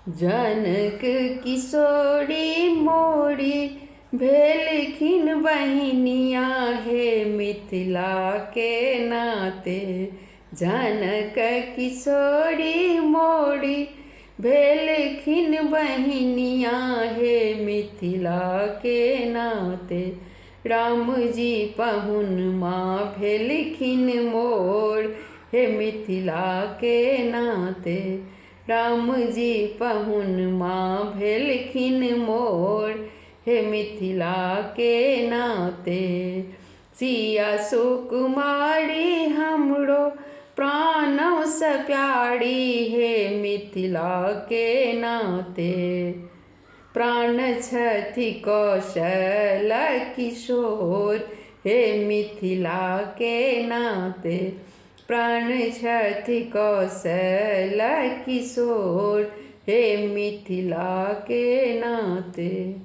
जनक किशोरी मोरी भेलखिन बहिनिया हे मिथिला के नाते। जनक किशोरी मोरी भेलखिन बहिनिया हे मिथिला के नाते। राम जी पहुनमा भेलखिन मोर हे मिथिला के नाते। राम जी पहुनमा भेलखिन मोर हे मिथिला के नाते। सिया सुकुमारी हमरो प्राणों से प्यारी हे मिथिला के नाते। प्राण छथि कौशल किशोर हे मिथिला के नाते। प्राण छथि कौशल किशोर हे मिथिला के नाते।